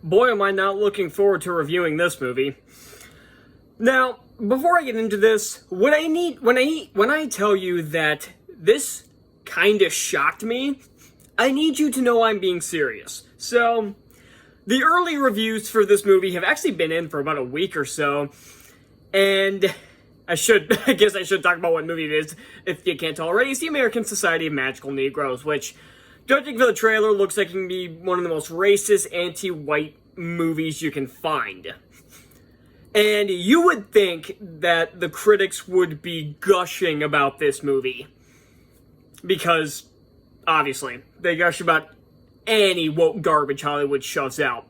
boy am I not looking forward to reviewing this movie. Now, before I get into this, when I tell you that this kinda shocked me, I need you to know I'm being serious. So, the early reviews for this movie have actually been in for about a week or so, and I guess I should talk about what movie it is, if you can't tell already. It's the American Society of Magical Negroes, which, judging for the trailer, looks like it can be one of the most racist, anti-white movies you can find. And you would think that the critics would be gushing about this movie. Because, obviously, they gush about any woke garbage Hollywood shoves out.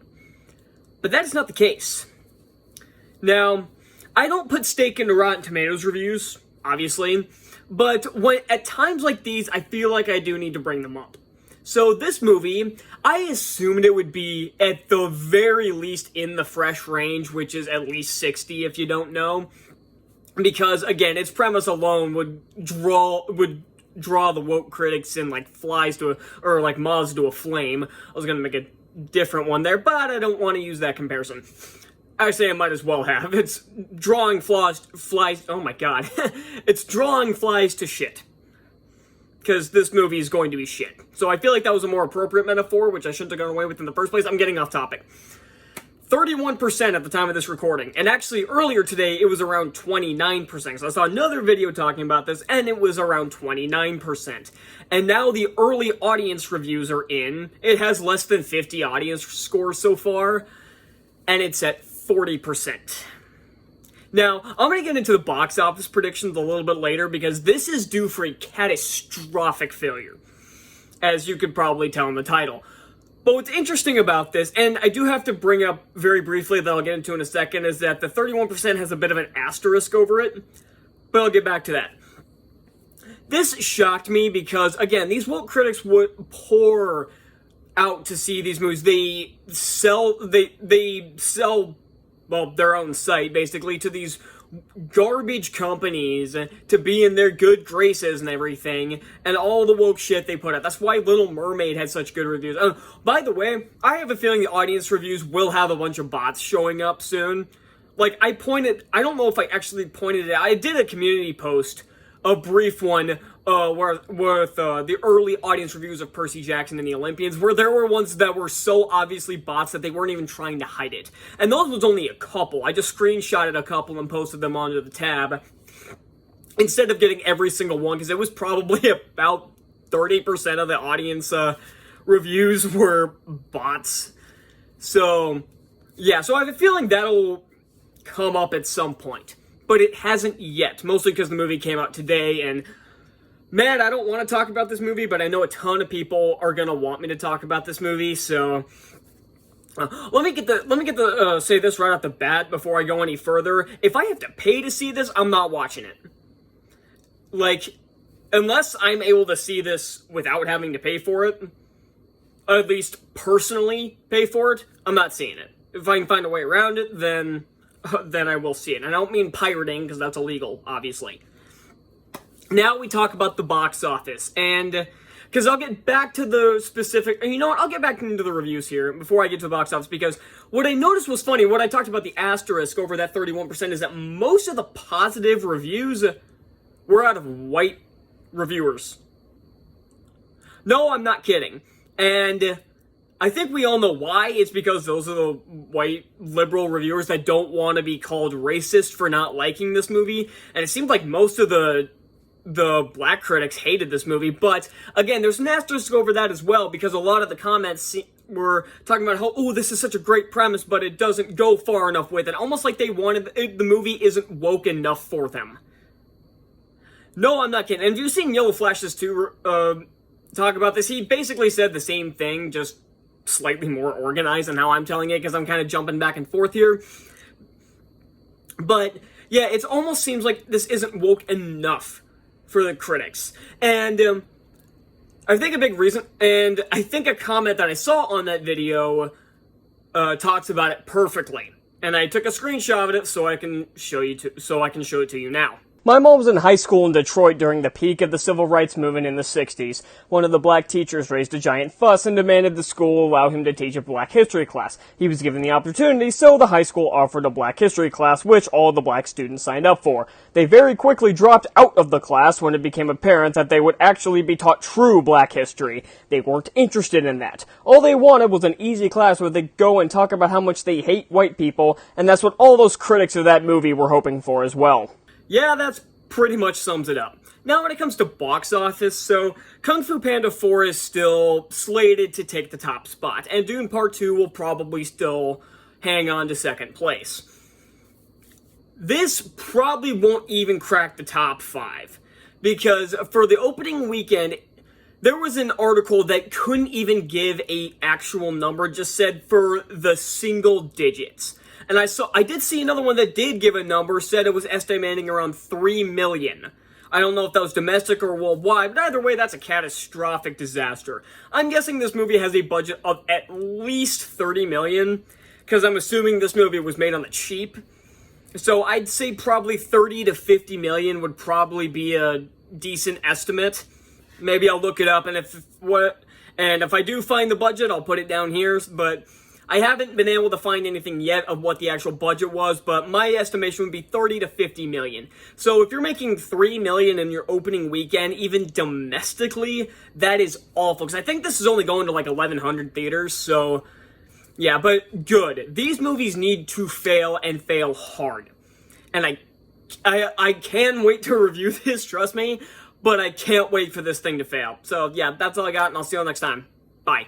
But that is not the case. Now, I don't put stake into Rotten Tomatoes reviews, obviously, but at times like these, I feel like I do need to bring them up. So this movie, I assumed it would be at the very least in the fresh range, which is at least 60 if you don't know. Because, again, its premise alone would draw the woke critics in like moths to a flame. I was gonna make a different one there, but I don't want to use that comparison. Actually, I might as well have. It's drawing flies. Oh my god. It's drawing flies to shit. Because this movie is going to be shit. So I feel like that was a more appropriate metaphor, which I shouldn't have gone away with in the first place. I'm getting off topic. 31% at the time of this recording. And actually, earlier today, it was around 29%. So I saw another video talking about this, and it was around 29%. And now the early audience reviews are in. It has less than 50 audience scores so far. And it's at 40%. Now, I'm going to get into the box office predictions a little bit later because this is due for a catastrophic failure, as you could probably tell in the title. But what's interesting about this, and I do have to bring up very briefly that I'll get into in a second, is that the 31% has a bit of an asterisk over it, but I'll get back to that. This shocked me because, again, these woke critics would pour out to see these movies. They sell their own site, basically, to these garbage companies to be in their good graces and everything, and all the woke shit they put out. That's why Little Mermaid had such good reviews. By the way, I have a feeling the audience reviews will have a bunch of bots showing up soon. Like, I don't know if I actually pointed it out. I did a community post, a brief one, with the early audience reviews of Percy Jackson and the Olympians, where there were ones that were so obviously bots that they weren't even trying to hide it. And those was only a couple. I just screenshotted a couple and posted them onto the tab, instead of getting every single one, because it was probably about 30% of the audience reviews were bots. So, yeah, so I have a feeling that'll come up at some point. But it hasn't yet, mostly because the movie came out today, and man, I don't want to talk about this movie, but I know a ton of people are gonna want me to talk about this movie. So let me say this right off the bat before I go any further. If I have to pay to see this, I'm not watching it. Like, unless I'm able to see this without having to pay for it, at least personally pay for it, I'm not seeing it. If I can find a way around it, then I will see it. And I don't mean pirating, because that's illegal, obviously. Now we talk about the box office, and because I'll get back to the specific, you know what, I'll get back into the reviews here before I get to the box office, because what I noticed was funny, what I talked about the asterisk over that 31% is that most of the positive reviews were out of white reviewers. No, I'm not kidding. And I think we all know why. It's because those are the white liberal reviewers that don't want to be called racist for not liking this movie, and it seems like most of the black critics hated this movie. But again, there's an asterisk over that as well, because a lot of the comments were talking about how, oh, this is such a great premise, but it doesn't go far enough with it. Almost like they wanted, the movie isn't woke enough for them. No, I'm not kidding. And if you've seen Yellow Flash's too, talk about this, he basically said the same thing, just slightly more organized than how I'm telling it, because I'm kind of jumping back and forth here. But yeah, it almost seems like this isn't woke enough for the critics. And I think a big reason, and I think a comment that I saw on that video talks about it perfectly. And I took a screenshot of it so I can show it to you now. My mom was in high school in Detroit during the peak of the civil rights movement in the 60s. One of the black teachers raised a giant fuss and demanded the school allow him to teach a black history class. He was given the opportunity, so the high school offered a black history class, which all the black students signed up for. They very quickly dropped out of the class when it became apparent that they would actually be taught true black history. They weren't interested in that. All they wanted was an easy class where they'd go and talk about how much they hate white people, and that's what all those critics of that movie were hoping for as well. Yeah, that's pretty much sums it up. Now when it comes to box office, so Kung Fu Panda 4 is still slated to take the top spot, and Dune Part 2 will probably still hang on to second place. This probably won't even crack the top 5, because for the opening weekend, there was an article that couldn't even give an actual number, just said for the single digits. And I did see another one that did give a number, said it was estimating around 3 million. I don't know if that was domestic or worldwide, but either way, that's a catastrophic disaster. I'm guessing this movie has a budget of at least 30 million, because I'm assuming this movie was made on the cheap. So I'd say probably 30 to 50 million would probably be a decent estimate. Maybe I'll look it up, and if I do find the budget, I'll put it down here, but I haven't been able to find anything yet of what the actual budget was, but my estimation would be 30 to 50 million. So if you're making 3 million in your opening weekend, even domestically, that is awful, because I think this is only going to like 1,100 theaters, so yeah, but good. These movies need to fail and fail hard. And I can't wait to review this, trust me, but I can't wait for this thing to fail. So yeah, that's all I got, and I'll see you all next time. Bye.